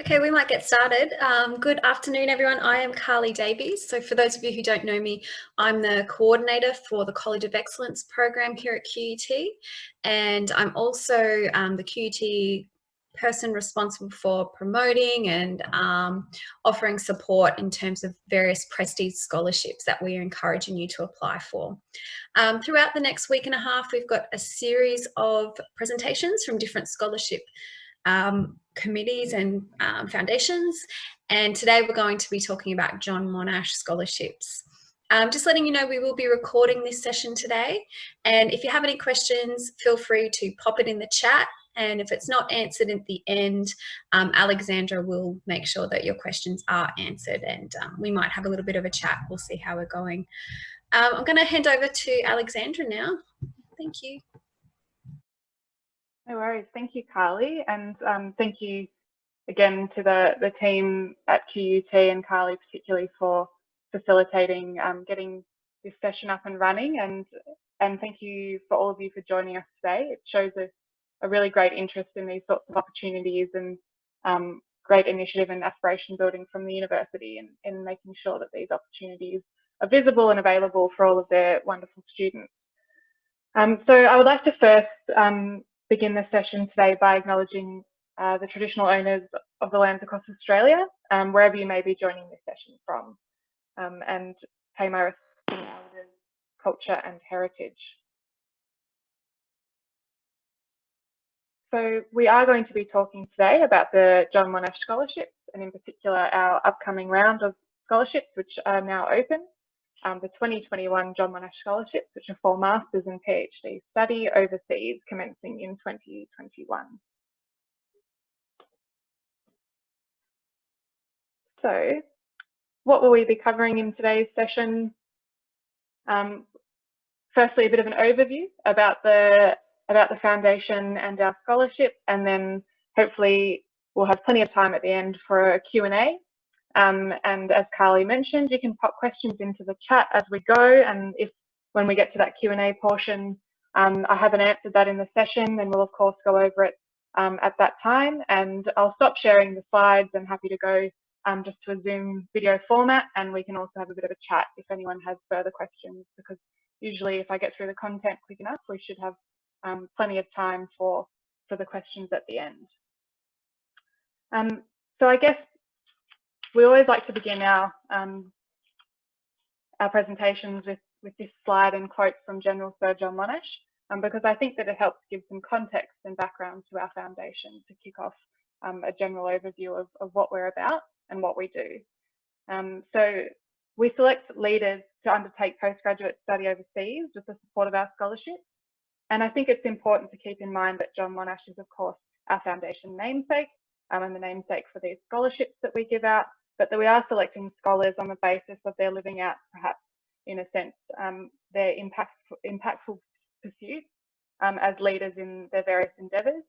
Okay, we might get started. Good afternoon, everyone. I am Carly Davies. So for those of you who don't know me, I'm the coordinator for the College of Excellence program here at QUT. And I'm also the QUT person responsible for promoting and offering support in terms of various prestige scholarships that we are encouraging you to apply for. Throughout the next week and a half, we've got a series of presentations from different scholarship committees and foundations. And today we're going to be talking about John Monash scholarships. Just letting you know, we will be recording this session today. And if you have any questions, feel free to pop it in the chat. And if it's not answered at the end, Alexandra will make sure that your questions are answered, and we might have a little bit of a chat. We'll see how we're going. I'm going to hand over to Alexandra now. Thank you. No worries. Thank you, Carly. And thank you again to the team at QUT and Carly particularly for facilitating getting this session up and running. And thank you for all of you for joining us today. It shows a really great interest in these sorts of opportunities and great initiative and aspiration building from the university in making sure that these opportunities are visible and available for all of their wonderful students. So I would like to first begin the session today by acknowledging the traditional owners of the lands across Australia, wherever you may be joining this session from, and pay my respect to elders, culture and heritage. So we are going to be talking today about the John Monash scholarships, and in particular our upcoming round of scholarships which are now open. The 2021 John Monash scholarships, which are for Masters and PhD study overseas commencing in 2021. So what will we be covering in today's session? Firstly, a bit of an overview about the foundation and our scholarship, and then hopefully we'll have plenty of time at the end for a Q&A. And as Carly mentioned, you can pop questions into the chat as we go, and if when we get to that Q&A portion, I haven't answered that in the session, then we'll of course go over it at that time. And I'll stop sharing the slides. I'm happy to go just to a Zoom video format, and we can also have a bit of a chat if anyone has further questions, because usually if I get through the content quick enough, we should have plenty of time for the questions at the end. So I guess we always like to begin our presentations with this slide and quote from General Sir John Monash, because I think that it helps give some context and background to our foundation to kick off a general overview of what we're about and what we do. So we select leaders to undertake postgraduate study overseas with the support of our scholarship. And I think it's important to keep in mind that John Monash is, of course, our foundation namesake and the namesake for these scholarships that we give out, but that we are selecting scholars on the basis of their living out, perhaps, in a sense, their impactful pursuits as leaders in their various endeavours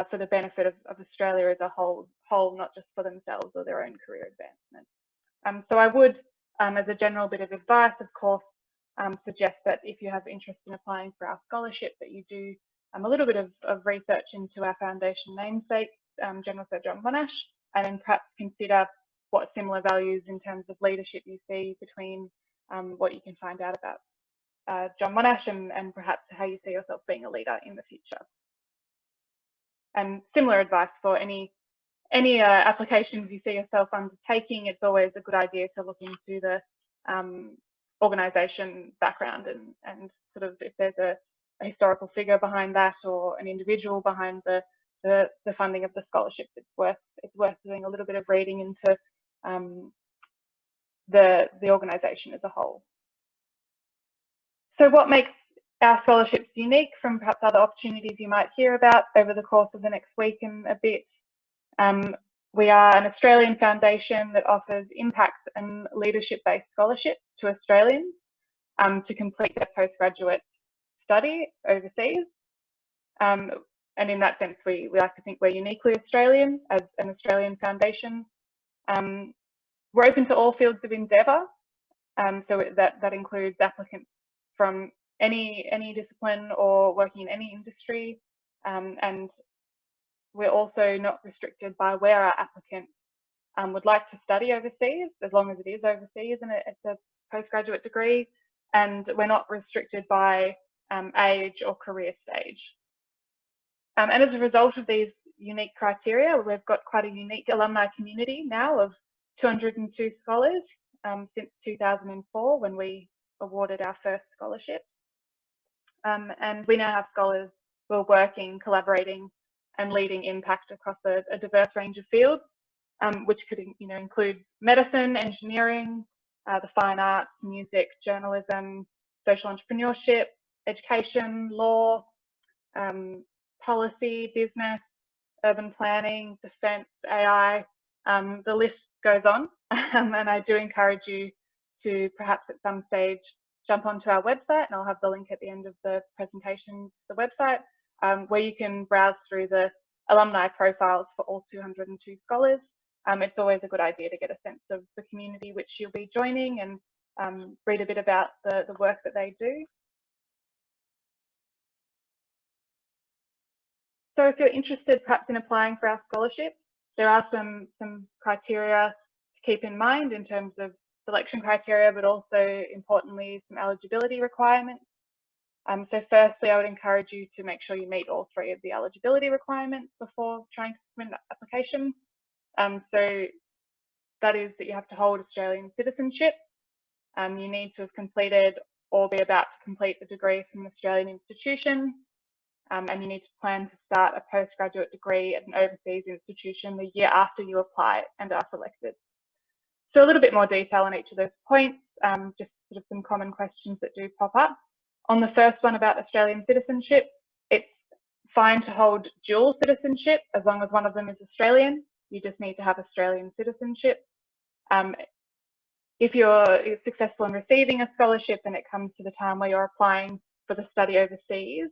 for the benefit of Australia as a whole, not just for themselves or their own career advancement. So I would, as a general bit of advice, of course, suggest that if you have interest in applying for our scholarship, that you do a little bit of research into our foundation namesake, General Sir John Monash, and then perhaps consider what similar values in terms of leadership you see between what you can find out about John Monash and perhaps how you see yourself being a leader in the future. And similar advice for any applications you see yourself undertaking, it's always a good idea to look into the organisation background and sort of if there's a historical figure behind that or an individual behind the funding of the scholarship. It's worth doing a little bit of reading into the organisation as a whole. So what makes our scholarships unique from perhaps other opportunities you might hear about over the course of the next week and a bit? We are an Australian foundation that offers impact and leadership-based scholarships to Australians to complete their postgraduate study overseas. And in that sense, we like to think we're uniquely Australian as an Australian foundation. We're open to all fields of endeavour, so that includes applicants from any discipline or working in any industry, and we're also not restricted by where our applicants would like to study overseas, as long as it is overseas and it's a postgraduate degree, and we're not restricted by age or career stage. And as a result of these unique criteria, we've got quite a unique alumni community now of 202 scholars since 2004, when we awarded our first scholarship. And we now have scholars who are working, collaborating, and leading impact across a diverse range of fields, which could include medicine, engineering, the fine arts, music, journalism, social entrepreneurship, education, law, policy, business, urban planning, defence, AI. The list goes on, and I do encourage you to perhaps at some stage jump onto our website, and I'll have the link at the end of the presentation to the website, where you can browse through the alumni profiles for all 202 scholars. It's always a good idea to get a sense of the community which you'll be joining, and read a bit about the work that they do. So if you're interested perhaps in applying for our scholarship, there are some criteria to keep in mind in terms of selection criteria, but also importantly some eligibility requirements. So firstly, I would encourage you to make sure you meet all three of the eligibility requirements before trying to submit an application. So that is that you have to hold Australian citizenship. You need to have completed or be about to complete a degree from an Australian institution. And you need to plan to start a postgraduate degree at an overseas institution the year after you apply and are selected. So a little bit more detail on each of those points, just sort of some common questions that do pop up. On the first one about Australian citizenship, it's fine to hold dual citizenship as long as one of them is Australian. You just need to have Australian citizenship. If you're successful in receiving a scholarship and it comes to the time where you're applying for the study overseas,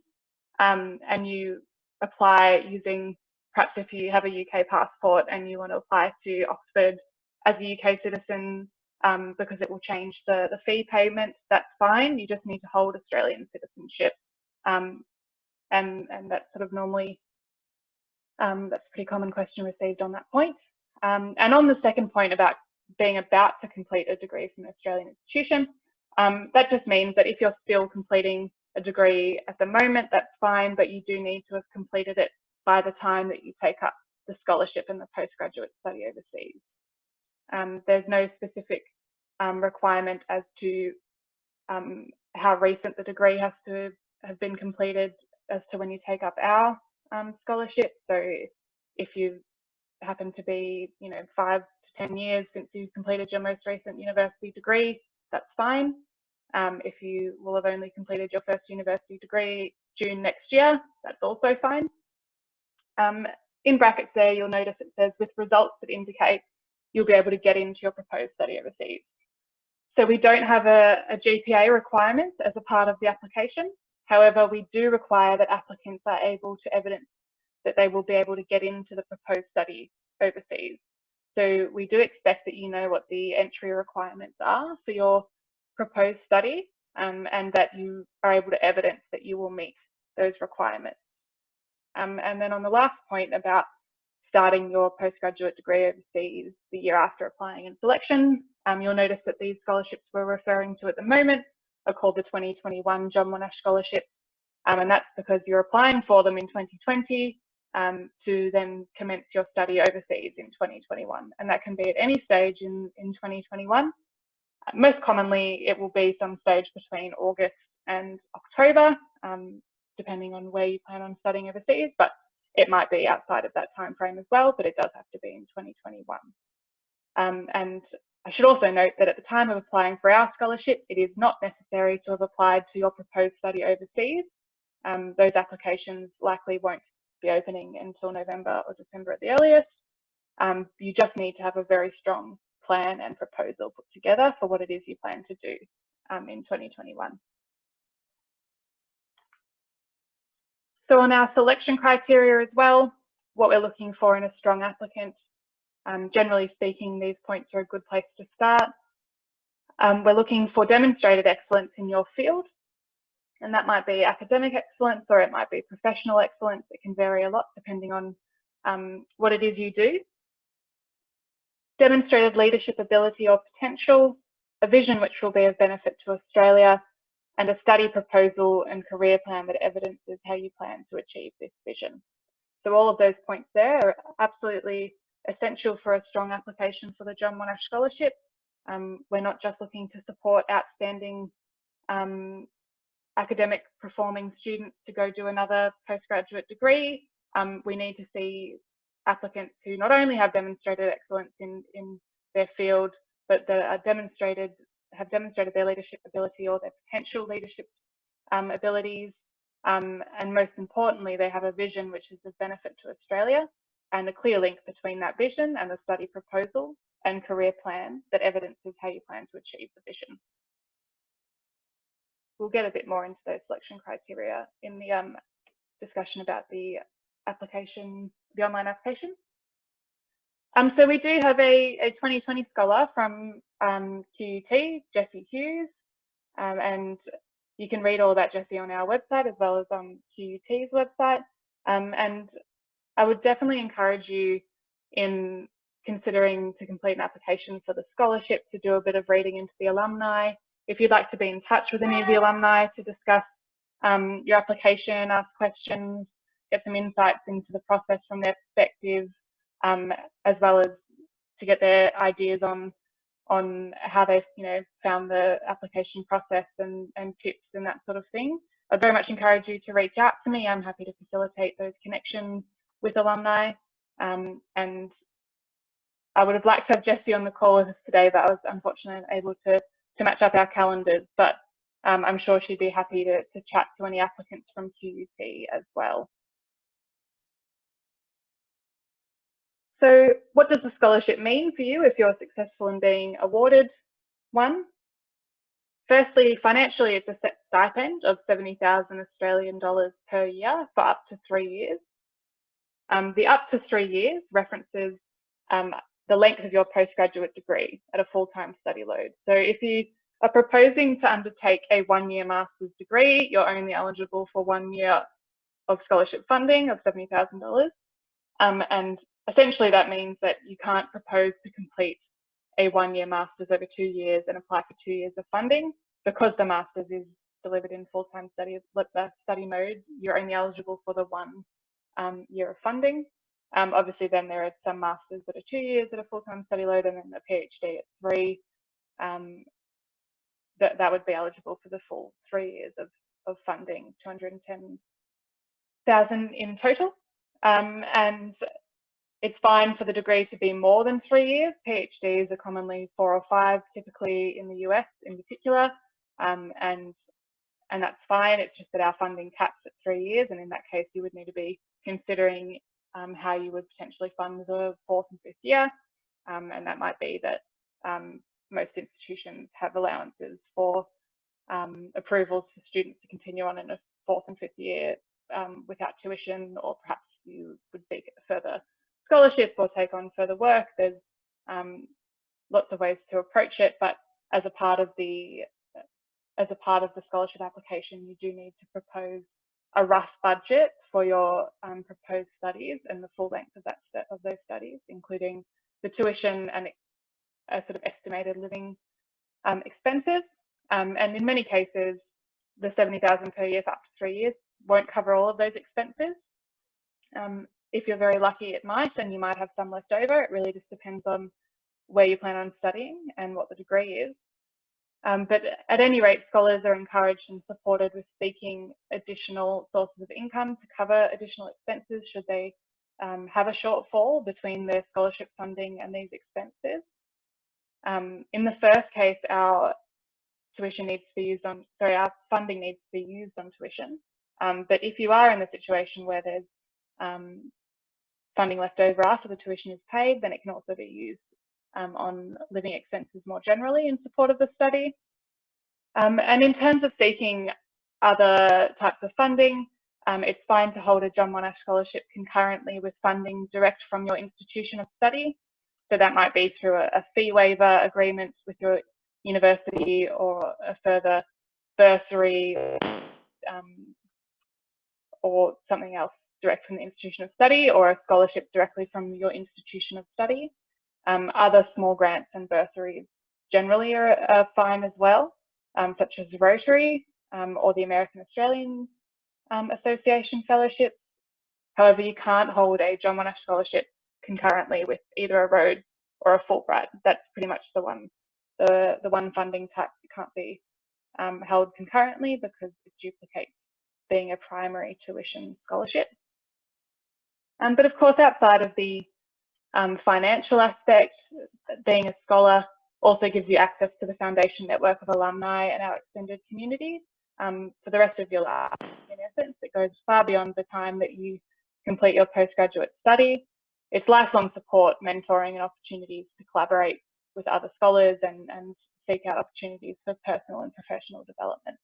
and you apply using, perhaps if you have a UK passport and you want to apply to Oxford as a UK citizen, because it will change the fee payment, that's fine. You just need to hold Australian citizenship. And that's sort of normally, that's a pretty common question received on that point. And on the second point about being about to complete a degree from an Australian institution, that just means that if you're still completing a degree at the moment, that's fine, but you do need to have completed it by the time that you take up the scholarship and the postgraduate study overseas. There's no specific requirement as to how recent the degree has to have been completed as to when you take up our scholarship. So if you happen to be, 5 to 10 years since you completed your most recent university degree, that's fine. If you will have only completed your first university degree June next year, that's also fine. In brackets there, you'll notice it says with results that indicate you'll be able to get into your proposed study overseas. So we don't have a GPA requirement as a part of the application. However, we do require that applicants are able to evidence that they will be able to get into the proposed study overseas. So we do expect that you know what the entry requirements are for your proposed study, and that you are able to evidence that you will meet those requirements. And then on the last point about starting your postgraduate degree overseas the year after applying and selection, you'll notice that these scholarships we're referring to at the moment are called the 2021 John Monash Scholarships, and that's because you're applying for them in 2020 to then commence your study overseas in 2021, and that can be at any stage in 2021. Most commonly, it will be some stage between August and October, depending on where you plan on studying overseas, but it might be outside of that time frame as well, but it does have to be in 2021. And I should also note that at the time of applying for our scholarship, it is not necessary to have applied to your proposed study overseas. Those applications likely won't be opening until November or December at the earliest. You just need to have a very strong plan and proposal put together for what it is you plan to do in 2021. So on our selection criteria as well, what we're looking for in a strong applicant, generally speaking, these points are a good place to start. We're looking for demonstrated excellence in your field, and that might be academic excellence or it might be professional excellence. It can vary a lot depending on what it is you do, demonstrated leadership ability or potential, a vision which will be of benefit to Australia, and a study proposal and career plan that evidences how you plan to achieve this vision. So all of those points there are absolutely essential for a strong application for the John Monash Scholarship. We're not just looking to support outstanding academic performing students to go do another postgraduate degree. We need to see applicants who not only have demonstrated excellence in their field, but that are have demonstrated their leadership ability or their potential leadership abilities. And most importantly, they have a vision which is of benefit to Australia, and a clear link between that vision and the study proposal and career plan that evidences how you plan to achieve the vision. We'll get a bit more into those selection criteria in the discussion about the application, the online application. So we do have a 2020 scholar from QUT, Jessie Hughes, and you can read all about Jessie on our website as well as on QUT's website. And I would definitely encourage you in considering to complete an application for the scholarship to do a bit of reading into the alumni. If you'd like to be in touch with any of the alumni to discuss your application, ask questions, get some insights into the process from their perspective, as well as to get their ideas on how they've found the application process and tips and that sort of thing. I'd very much encourage you to reach out to me. I'm happy to facilitate those connections with alumni. And I would have liked to have Jessie on the call with us today, but I was unfortunately unable to match up our calendars. But I'm sure she'd be happy to chat to any applicants from QUT as well. So what does the scholarship mean for you if you're successful in being awarded one? Firstly, financially, it's a set stipend of 70,000 Australian dollars per year for up to 3 years. The up to 3 years references the length of your postgraduate degree at a full-time study load. So if you are proposing to undertake a 1-year master's degree, you're only eligible for 1 year of scholarship funding of $70,000. And essentially that means that you can't propose to complete a 1-year master's over 2 years and apply for 2 years of funding. Because the master's is delivered in full-time study mode, you're only eligible for the 1 year of funding. Obviously then there are some masters that are 2 years at a full-time study load, and then the PhD at 3. That would be eligible for the full 3 years of funding, 210,000 in total. And it's fine for the degree to be more than 3 years. PhDs are commonly 4 or 5, typically in the US in particular, and that's fine. It's just that our funding caps at 3 years, and in that case you would need to be considering how you would potentially fund the 4th and 5th year, and that might be that most institutions have allowances for approvals for students to continue on in a 4th and 5th year without tuition, or perhaps you would seek a further scholarship or take on further work. There's lots of ways to approach it, but as a part of the scholarship application, you do need to propose a rough budget for your proposed studies and the full length of those studies, including the tuition and a sort of estimated living expenses. And in many cases, the 70,000 per year for up to 3 years won't cover all of those expenses. If you're very lucky, it might, and you might have some left over. It really just depends on where you plan on studying and what the degree is. But at any rate, scholars are encouraged and supported with seeking additional sources of income to cover additional expenses should they have a shortfall between their scholarship funding and these expenses. In the first case, our tuition needs to be used on, our funding needs to be used on tuition. But if you are in the situation where there's funding left over after the tuition is paid, then it can also be used on living expenses more generally in support of the study. And in terms of seeking other types of funding, it's fine to hold a John Monash Scholarship concurrently with funding direct from your institution of study. So that might be through a fee waiver agreement with your university, or a further bursary, or something else direct from the institution of study or a scholarship directly from your institution of study. Other small grants and bursaries generally are fine as well, such as Rotary or the American Australian Association fellowships. However, you can't hold a John Monash scholarship concurrently with either a Rhodes or a Fulbright. That's pretty much the one funding type that can't be held concurrently because it duplicates being a primary tuition scholarship. But of course, outside of the financial aspect, being a scholar also gives you access to the foundation network of alumni and our extended community for the rest of your life. In essence, it goes far beyond the time that you complete your postgraduate study. It's lifelong support, mentoring, and opportunities to collaborate with other scholars and seek out opportunities for personal and professional development.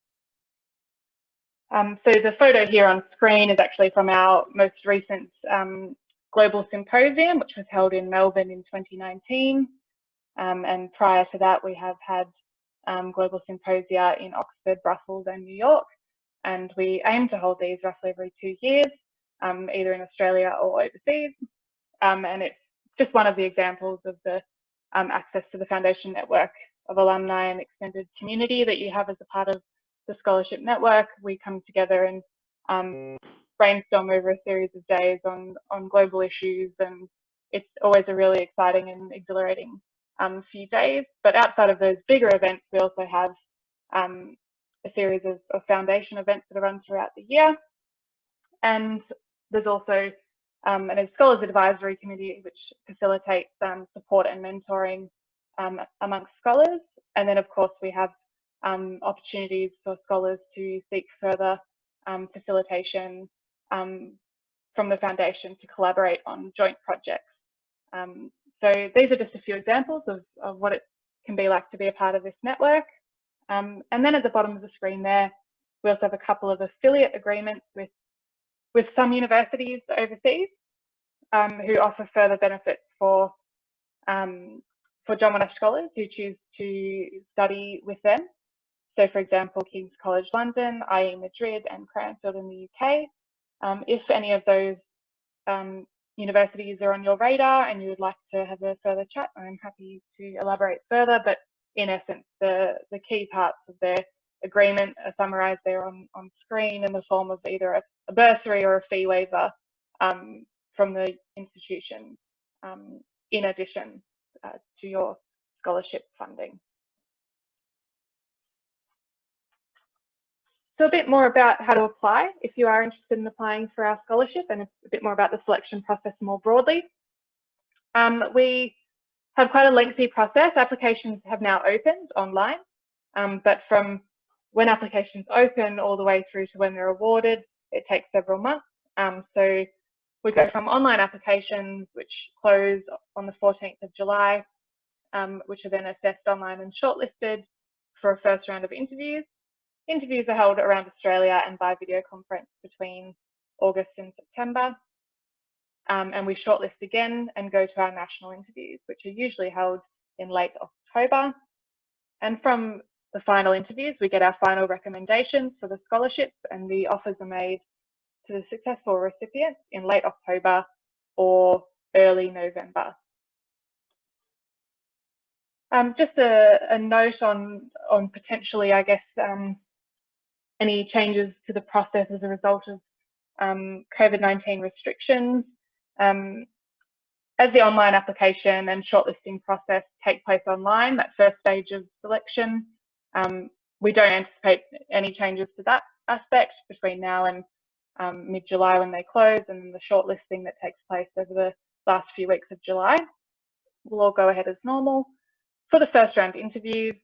So the photo here on screen is actually from our most recent Global Symposium, which was held in Melbourne in 2019. And prior to that, we have had Global Symposia in Oxford, Brussels, and New York. And we aim to hold these roughly every 2 years, either in Australia or overseas. And it's just one of the examples of the access to the foundation network of alumni and extended community that you have as a part of the scholarship network. We come together and brainstorm over a series of days on global issues, and it's always a really exciting and exhilarating few days. But outside of those bigger events, we also have a series of foundation events that are run throughout the year. And there's also a Scholars Advisory Committee which facilitates support and mentoring amongst scholars. And then of course we have opportunities for scholars to seek further facilitation from the foundation to collaborate on joint projects. So these are just a few examples of what it can be like to be a part of this network. And then at the bottom of the screen there, we also have a couple of affiliate agreements with some universities overseas who offer further benefits for John Monash scholars who choose to study with them. So for example, King's College London, IE Madrid, and Cranfield in the UK. If any of those universities are on your radar and you would like to have a further chat, I'm happy to elaborate further, but in essence, the key parts of their agreement are summarised there on screen in the form of either a bursary or a fee waiver from the institution in addition to your scholarship funding. So a bit more about how to apply if you are interested in applying for our scholarship, and a bit more about the selection process more broadly. We have quite a lengthy process. Applications have now opened online, but from when applications open all the way through to when they're awarded, it takes several months. So we go from online applications, which close on the 14th of July, which are then assessed online and shortlisted for a first round of interviews. Interviews are held around Australia and by video conference between August and September. And we shortlist again and go to our national interviews, which are usually held in late October. And from the final interviews, we get our final recommendations for the scholarships, and the offers are made to the successful recipients in late October or early November. Just a note on potentially, I guess, any changes to the process as a result of COVID-19 restrictions. As the online application and shortlisting process take place online, that first stage of selection, we don't anticipate any changes to that aspect between now and mid-July when they close, and the shortlisting that takes place over the last few weeks of July will all go ahead as normal. For the first round interviews,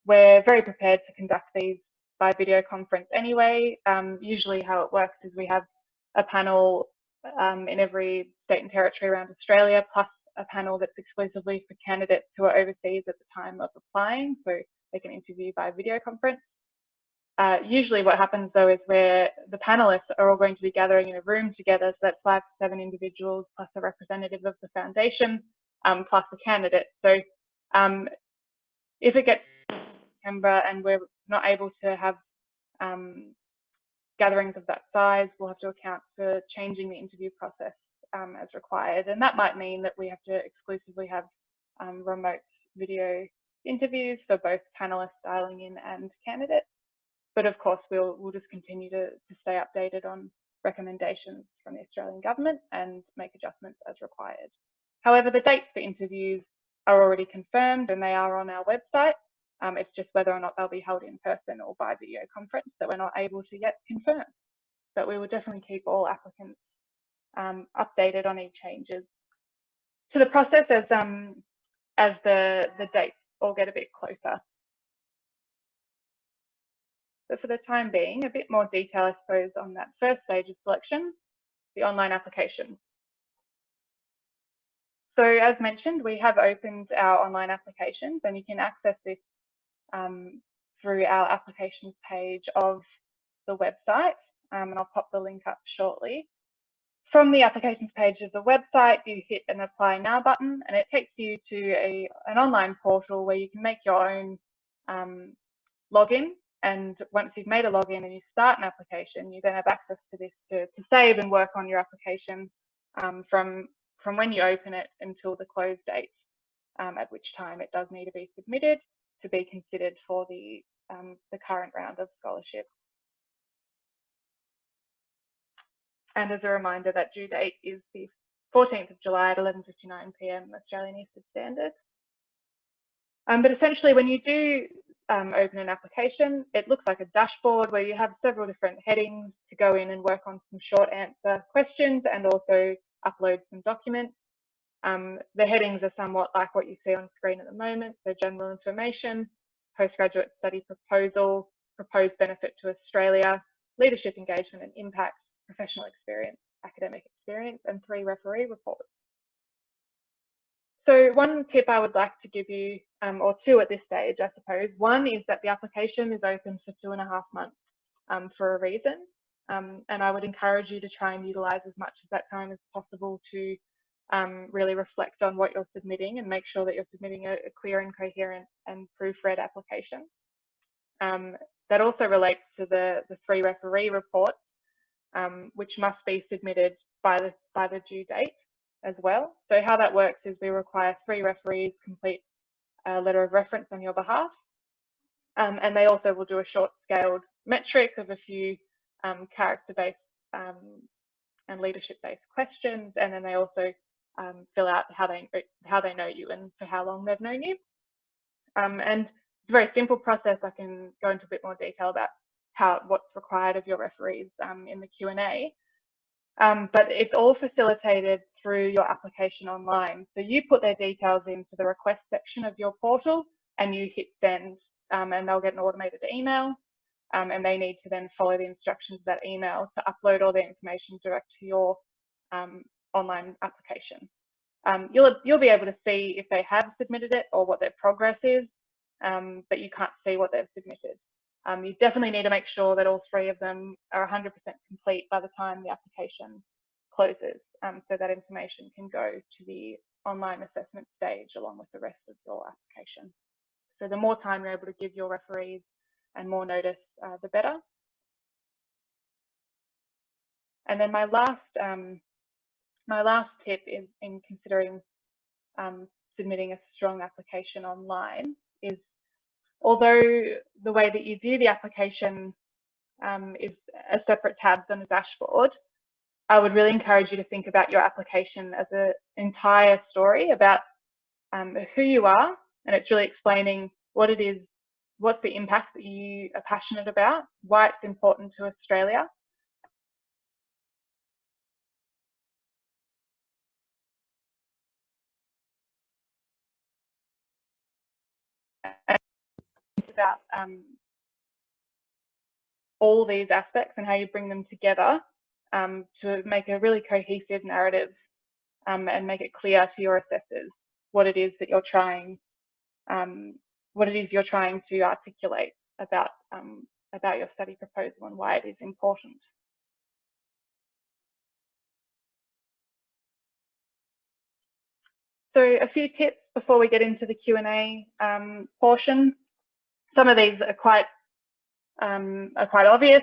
we're very prepared to conduct these by video conference anyway. Usually how it works is we have a panel in every state and territory around Australia, plus a panel that's exclusively for candidates who are overseas at the time of applying, so they can interview by video conference. Usually what happens though is where the panelists are all going to be gathering in a room together, so that's 5 to 7 individuals plus a representative of the foundation, plus a candidate. So if it gets to September and we're not able to have gatherings of that size, we'll have to account for changing the interview process as required. And that might mean that we have to exclusively have remote video interviews for both panelists dialing in and candidates. But of course, we'll just continue to stay updated on recommendations from the Australian government and make adjustments as required. However, the dates for interviews are already confirmed and they are on our website. It's just whether or not they'll be held in person or by video conference that we're not able to yet confirm. But we will definitely keep all applicants updated on any changes to the process as the dates all get a bit closer. But for the time being, a bit more detail, I suppose, on that first stage of selection, the online application. So as mentioned, we have opened our online applications and you can access this through our applications page of the website. And I'll pop the link up shortly. From the applications page of the website, you hit an Apply Now button and it takes you to an online portal where you can make your own login. And once you've made a login and you start an application, you then have access to this to save and work on your application from when you open it until the close date, at which time it does need to be submitted to be considered for the current round of scholarship. And as a reminder, that due date is the 14th of July at 11:59 p.m. Australian Eastern Standard. But essentially, when you do open an application, it looks like a dashboard where you have several different headings to go in and work on some short answer questions and also upload some documents. The headings are somewhat like what you see on screen at the moment, so general information, postgraduate study proposal, proposed benefit to Australia, leadership engagement and impact, professional experience, academic experience, and 3 referee reports. So one tip I would like to give you, or 2 at this stage, I suppose. One is that the application is open for 2.5 months for a reason. And I would encourage you to try and utilise as much of that time as possible to really reflect on what you're submitting and make sure that you're submitting a clear and coherent and proofread application. That also relates to the 3 referee reports, which must be submitted by the due date as well. So how that works is we require 3 referees complete a letter of reference on your behalf. And they also will do a short scaled metric of a few character-based and leadership-based questions. And then they also fill out how they know you and for how long they've known you. And it's a very simple process. I can go into a bit more detail about what's required of your referees in the Q&A. But it's all facilitated through your application online. So you put their details into the request section of your portal and you hit send, and they'll get an automated email, and they need to then follow the instructions of that email to upload all the information direct to your online application. You'll be able to see if they have submitted it or what their progress is, but you can't see what they've submitted. You definitely need to make sure that all 3 of them are 100% complete by the time the application closes, so that information can go to the online assessment stage along with the rest of your application. So the more time you're able to give your referees and more notice, the better. And then my last tip is in considering submitting a strong application online is, although the way that you view the application is a separate tabs on a dashboard, I would really encourage you to think about your application as an entire story about who you are, and it's really explaining what it is, what's the impact that you are passionate about, why it's important to Australia. And it's about all these aspects and how you bring them together to make a really cohesive narrative and make it clear to your assessors what it is that you're trying, to articulate about your study proposal and why it is important. So a few tips before we get into the Q&A portion. Some of these are quite obvious,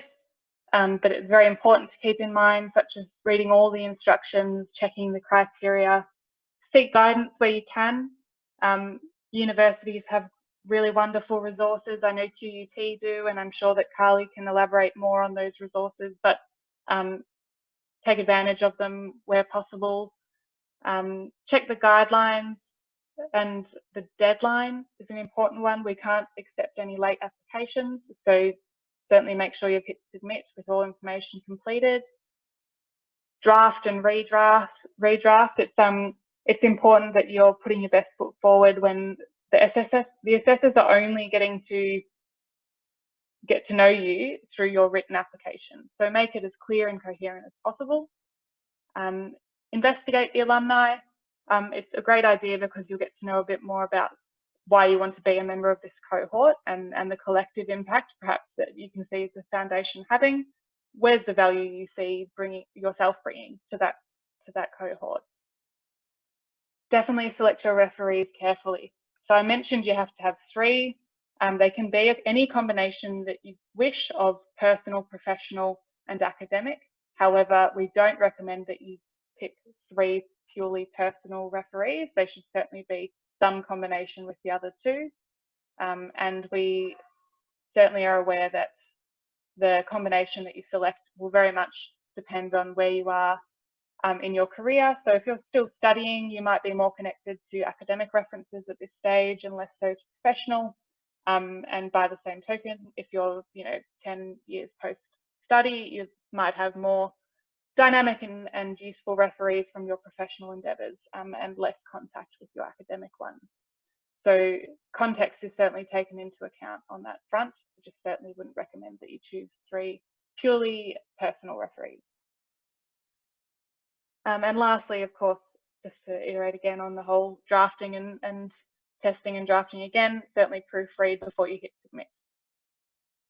but it's very important to keep in mind, such as reading all the instructions, checking the criteria, seek guidance where you can. Universities have really wonderful resources. I know QUT do, and I'm sure that Carly can elaborate more on those resources, but take advantage of them where possible. Check the guidelines, and the deadline is an important one. We can't accept any late applications, so certainly make sure you've hit submit with all information completed. Draft and redraft. It's important that you're putting your best foot forward when the assessors are only getting to get to know you through your written application. So make it as clear and coherent as possible. Investigate the alumni. It's a great idea because you'll get to know a bit more about why you want to be a member of this cohort and the collective impact perhaps that you can see the foundation having. Where's the value you see bringing to that cohort? Definitely select your referees carefully. So I mentioned you have to have 3. They can be of any combination that you wish of personal, professional, and academic. However, we don't recommend that you pick 3 purely personal referees. They should certainly be some combination with the other 2. And we certainly are aware that the combination that you select will very much depend on where you are in your career. So if you're still studying, you might be more connected to academic references at this stage and less so to professional. And by the same token, if you're 10 years post-study, you might have more dynamic and useful referees from your professional endeavours and less contact with your academic ones. So context is certainly taken into account on that front. I just certainly wouldn't recommend that you choose 3 purely personal referees. And lastly, of course, just to iterate again on the whole drafting and testing and drafting again, certainly proofread before you hit submit.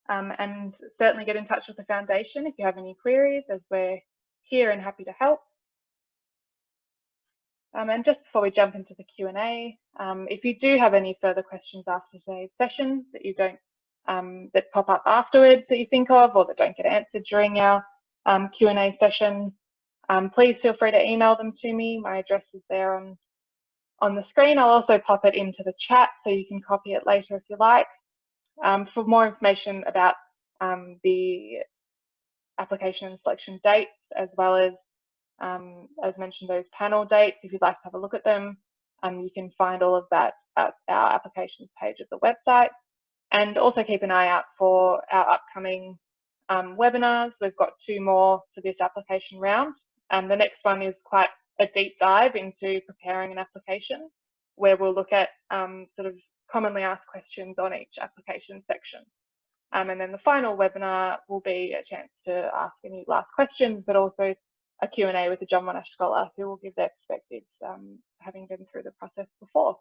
And certainly get in touch with the foundation if you have any queries, as we're here and happy to help. And just before we jump into the Q&A, if you do have any further questions after today's session that you don't that pop up afterwards that you think of or that don't get answered during our Q&A session, please feel free to email them to me. My address is there on the screen. I'll also pop it into the chat so you can copy it later if you like. For more information about the application and selection dates, as well as mentioned, those panel dates, if you'd like to have a look at them, you can find all of that at our applications page of the website. And also keep an eye out for our upcoming webinars. We've got 2 more for this application round. The next one is quite a deep dive into preparing an application, where we'll look at sort of commonly asked questions on each application section. And then the final webinar will be a chance to ask any last questions, but also a Q&A with a John Monash scholar who will give their perspectives, having been through the process before.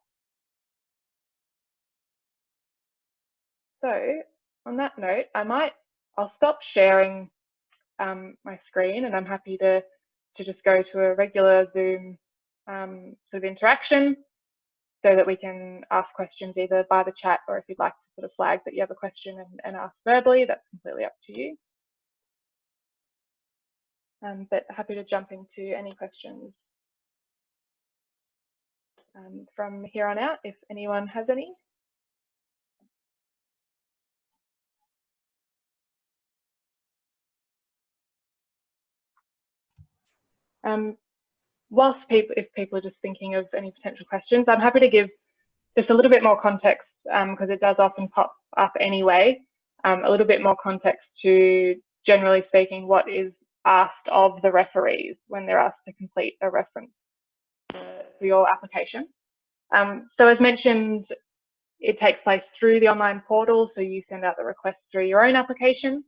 So on that note, I'll stop sharing my screen, and I'm happy to just go to a regular Zoom sort of interaction so that we can ask questions either by the chat, or if you'd like to sort of flag that you have a question and ask verbally, that's completely up to you. But happy to jump into any questions from here on out, if anyone has any. If people are just thinking of any potential questions, I'm happy to give just a little bit more context, because it does often pop up anyway, a little bit more context to, generally speaking, what is asked of the referees when they're asked to complete a reference for your application. So as mentioned, it takes place through the online portal, so you send out the request through your own application.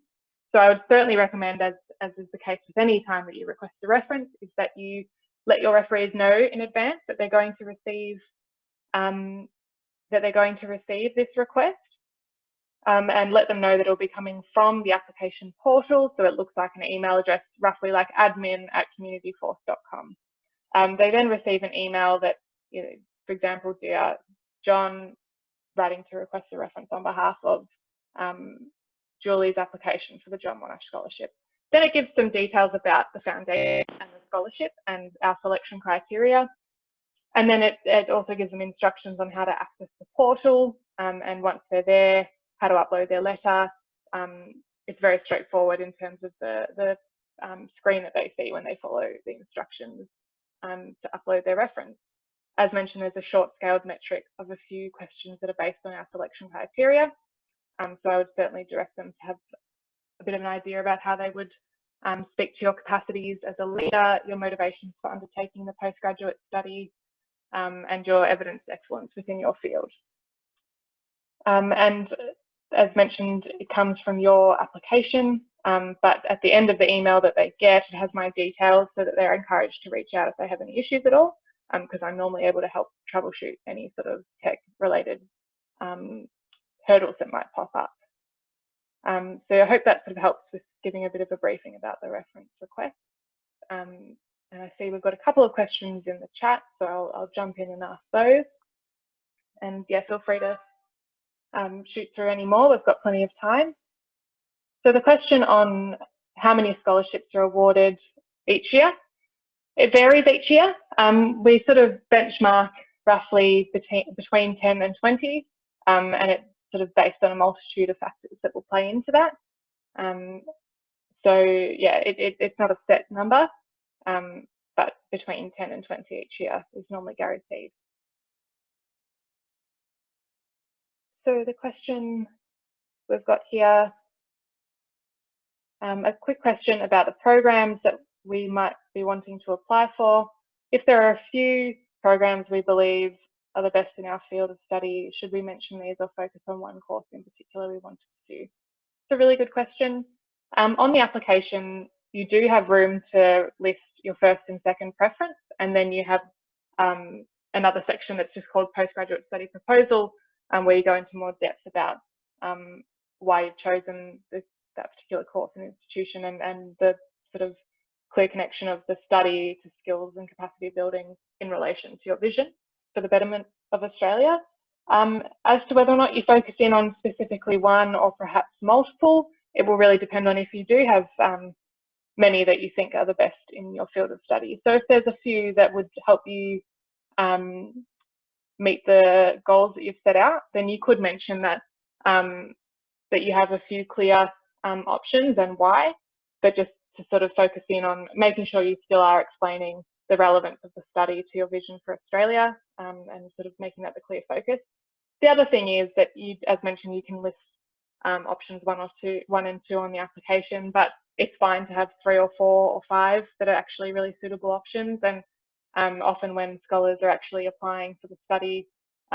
So I would certainly recommend, as is the case with any time that you request a reference, is that you let your referees know in advance that they're going to receive this request, and let them know that it'll be coming from the application portal. So it looks like an email address, roughly like admin@communityforce.com. They then receive an email that, for example, dear John, writing to request a reference on behalf of Julie's application for the John Monash Scholarship. Then it gives some details about the foundation and the scholarship and our selection criteria. And then it also gives them instructions on how to access the portal, and once they're there, how to upload their letter. It's very straightforward in terms of the screen that they see when they follow the instructions to upload their reference. As mentioned, there's a short scaled metric of a few questions that are based on our selection criteria. So I would certainly direct them to have a bit of an idea about how they would speak to your capacities as a leader, your motivations for undertaking the postgraduate study, and your evidence excellence within your field. And as mentioned, it comes from your application, but at the end of the email that they get, it has my details so that they're encouraged to reach out if they have any issues at all, because I'm normally able to help troubleshoot any sort of tech-related hurdles that might pop up. So I hope that sort of helps with giving a bit of a briefing about the reference request. And I see we've got a couple of questions in the chat, so I'll jump in and ask those. And yeah, feel free to shoot through any more. We've got plenty of time. So the question on how many scholarships are awarded each year, it varies each year. We sort of benchmark roughly between 10 and 20, and it's sort of based on a multitude of factors that will play into that. So yeah, it's not a set number, but between 10 and 20 each year is normally guaranteed. So the question we've got here, a quick question about the programs that we might be wanting to apply for. If there are a few programs we believe are the best in our field of study, should we mention these or focus on one course in particular we want to pursue? It's a really good question. On the application, you do have room to list your first and second preference, and then you have another section that's just called Postgraduate Study Proposal, where you go into more depth about why you've chosen that particular course and institution, and the sort of clear connection of the study to skills and capacity building in relation to your vision for the betterment of Australia. As to whether or not you focus in on specifically one or perhaps multiple, it will really depend on if you do have many that you think are the best in your field of study. So if there's a few that would help you meet the goals that you've set out, then you could mention that that you have a few clear options and why, but just to sort of focus in on making sure you still are explaining the relevance of the study to your vision for Australia, and sort of making that the clear focus. The other thing is that you, as mentioned, you can list options 1 and 2 on the application, but it's fine to have 3 or 4 or 5 that are actually really suitable options. And often when scholars are actually applying for the study,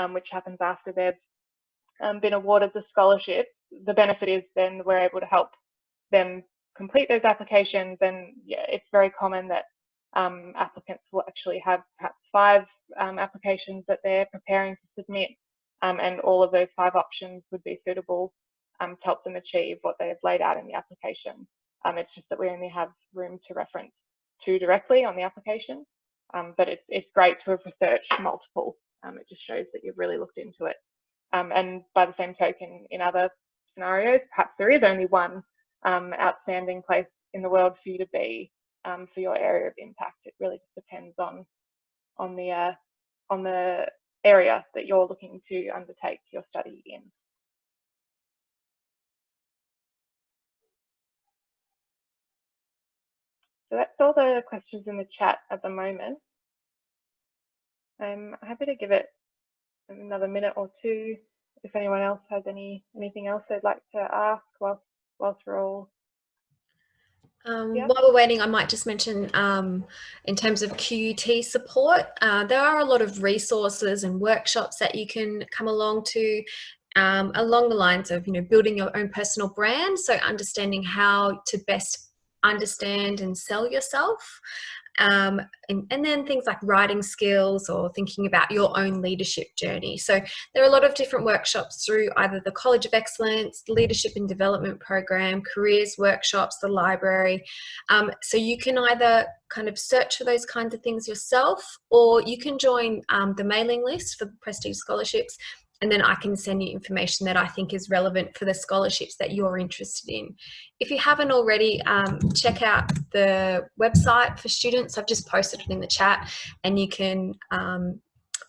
which happens after they've been awarded the scholarship, the benefit is then we're able to help them complete those applications. And yeah, it's very common that applicants will actually have perhaps 5 applications that they're preparing to submit, and all of those 5 options would be suitable to help them achieve what they've laid out in the application. It's just that we only have room to reference 2 directly on the application, but it's great to have researched multiple. It just shows that you've really looked into it. And by the same token, in other scenarios, perhaps there is only one outstanding place in the world for you to be for your area of impact. It really just depends on the area that you're looking to undertake your study in. So that's all the questions in the chat at the moment. I'm happy to give it another minute or two if anyone else has anything else they'd like to ask whilst we're all. While we're waiting, I might just mention in terms of QUT support, there are a lot of resources and workshops that you can come along to along the lines of, building your own personal brand. So understanding how to best understand and sell yourself. And then things like writing skills or thinking about your own leadership journey. So there are a lot of different workshops through either the College of Excellence, Leadership and Development Program, careers workshops, the library. So you can either kind of search for those kinds of things yourself, or you can join the mailing list for Prestige Scholarships, and then I can send you information that I think is relevant for the scholarships that you're interested in. If you haven't already, check out the website for students. I've just posted it in the chat, and you can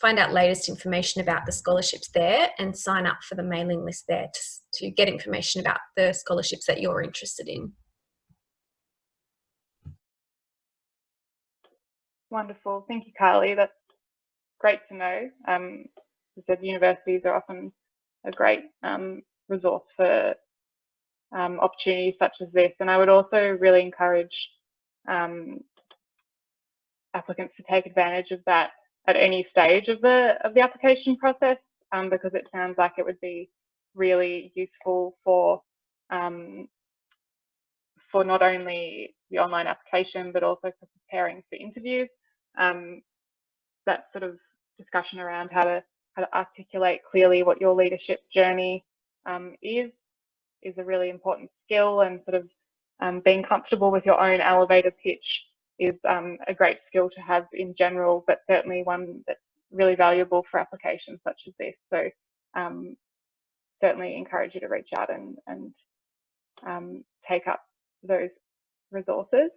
find out latest information about the scholarships there and sign up for the mailing list there to get information about the scholarships that you're interested in. Wonderful. Thank you, Carly. That's great to know. As I said, universities are often a great resource for opportunities such as this. And I would also really encourage applicants to take advantage of that at any stage of the application process, because it sounds like it would be really useful for not only the online application but also for preparing for interviews. That sort of discussion around how to articulate clearly what your leadership journey is a really important skill, and sort of being comfortable with your own elevator pitch is a great skill to have in general, but certainly one that's really valuable for applications such as this. So certainly encourage you to reach out and take up those resources.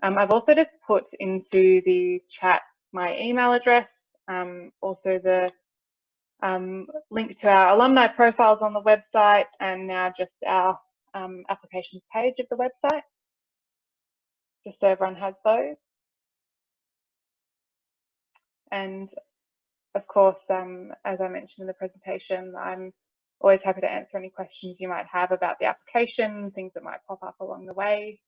I've also just put into the chat my email address, also the link to our alumni profiles on the website, and now just our applications page of the website, just so everyone has those. And of course, as I mentioned in the presentation, I'm always happy to answer any questions you might have about the application, things that might pop up along the way.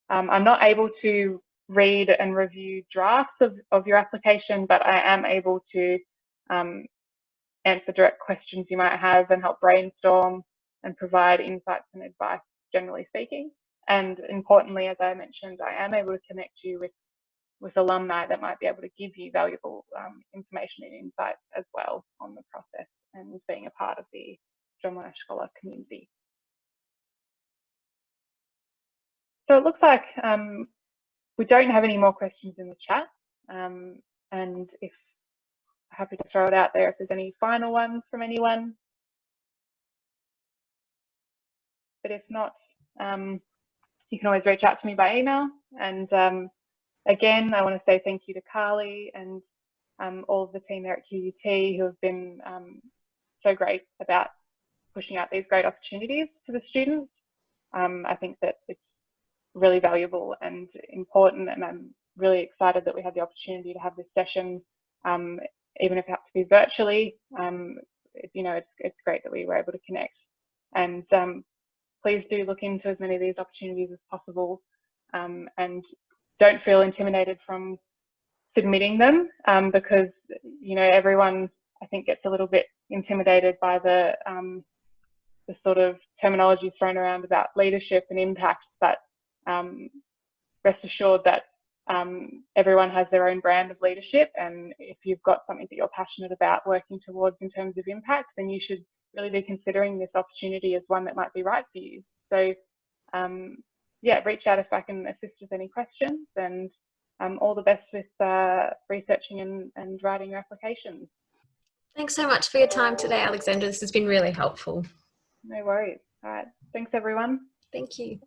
I'm not able to read and review drafts of your application, but I am able to answer direct questions you might have and help brainstorm and provide insights and advice, generally speaking. And importantly, as I mentioned, I am able to connect you with alumni that might be able to give you valuable information and insights as well on the process and being a part of the John Monash Scholar community. So it looks like we don't have any more questions in the chat, and if happy to throw it out there if there's any final ones from anyone. But if not, you can always reach out to me by email. And again, I want to say thank you to Carly and all of the team there at QUT who have been so great about pushing out these great opportunities to the students. I think that it's really valuable and important, and I'm really excited that we had the opportunity to have this session, even if it has to be virtually. You know, it's great that we were able to connect. And please do look into as many of these opportunities as possible, and don't feel intimidated from submitting them, because you know, everyone I think gets a little bit intimidated by the sort of terminology thrown around about leadership and impact, but rest assured that everyone has their own brand of leadership, and if you've got something that you're passionate about working towards in terms of impact, then you should really be considering this opportunity as one that might be right for you. So yeah, reach out if I can assist with any questions, and all the best with researching and writing your applications. Thanks so much for your time today, Alexandra. This has been really helpful. No worries. All right. Thanks, everyone. Thank you.